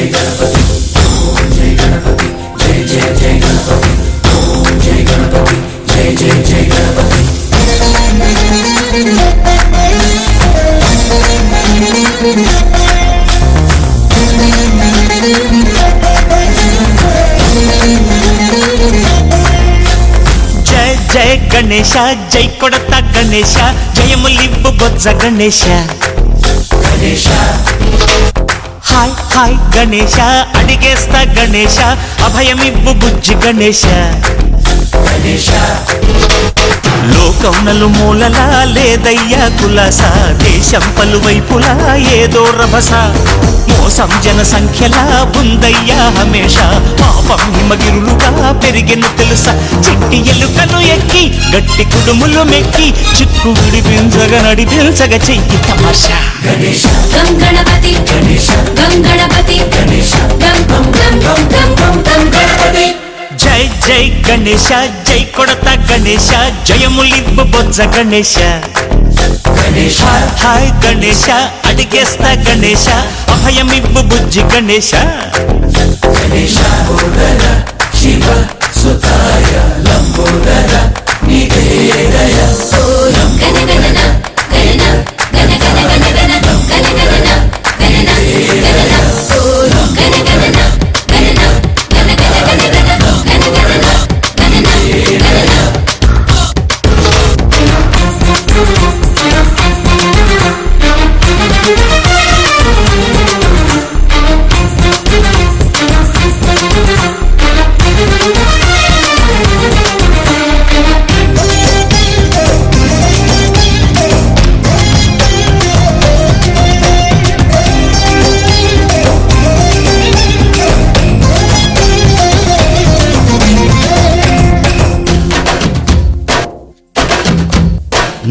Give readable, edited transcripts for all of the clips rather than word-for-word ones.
जय गणपति ओम जय गणपति जय जय जय गणपति ओम जय गणपति जय जय जय गणपति जय जय गणेश जय कोडता गणेश जयमुलिब्बु बोज्ज गणेश गणेश हाय हाय गणेश अडिगेस्ता गणेश अभयमिब्बु बुज्जि गणेश गणेश లోకం నలుమూలలా లేదయ్యా కులాస దేశం పలువైపులా ఏదో రభస మోసం జన సంఖ్యలా ఉందయ్యా హమేష పాపం హిమగిరులుగా పెరిగెను తెలుసా చిట్టి ఎలుకను ఎక్కి గట్టి కుడుములు మెక్కి చిక్కు విడిపించగ నడిపించగ చెయ్యి తమాషా गणेश गं गणपति गणेश गं गणपति गणेश गं गं गं गं गं गं गणपति జై జై గణేశ జై కొడతా గణేశ జయములివ్వు బొజ్జ గణేశ गणेश హాయ్ గణేశ అడిగేస్తా గణేశ అభయమివ్వు బుజ్జి గణేశ गणेश बोधर शिव सुताय लंबोदर निवेदय सोयं गण गणना गणना गण गण गण गण गण गणना गणना गणना सोयं गण गणना गणना गण गण गण गण गण गणना गणना गणना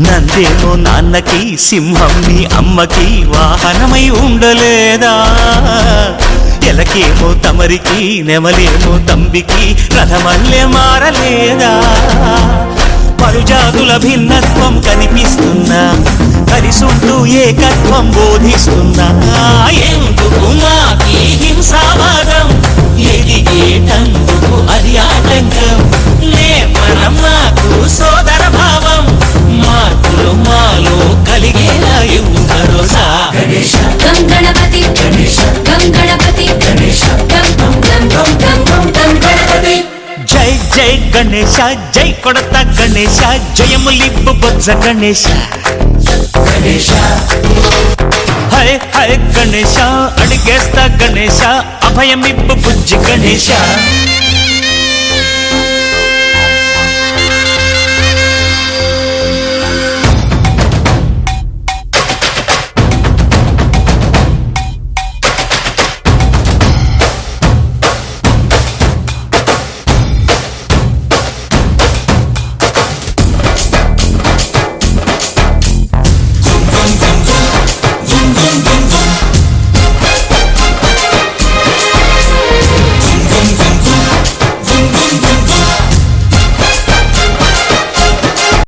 నందేమో నాన్నకి సింహం నీ అమ్మకి వాహనమై ఉండలేదా ఎలకేమో తమరికి నెమలేమో తంబికి రథమల్లె మారలేదా పరుజాతుల భిన్నత్వం కనిపిస్తున్నా కలిసుంటూ ఏకత్వం బోధిస్తున్నా ఎందుకు మాకి హింసావాదం ఎదిగేటందుకు అది ఆటంకం నేపరం నాకు సోదర భావం మార్పులు మాలో కలిగేలా ఇవ్వు భరోసా गणेश गं गणपति गणेश गं गणपति गणेश गं गं गं गं गं गं गणपति జై జై గణేశ జై కొడతా గణేశ జయములివ్వు బొజ్జ గణేశ गणेश హై హై గణేశ అడిగేస్తా గణేశ అభయమివ్వు బుజ్జి గణేశ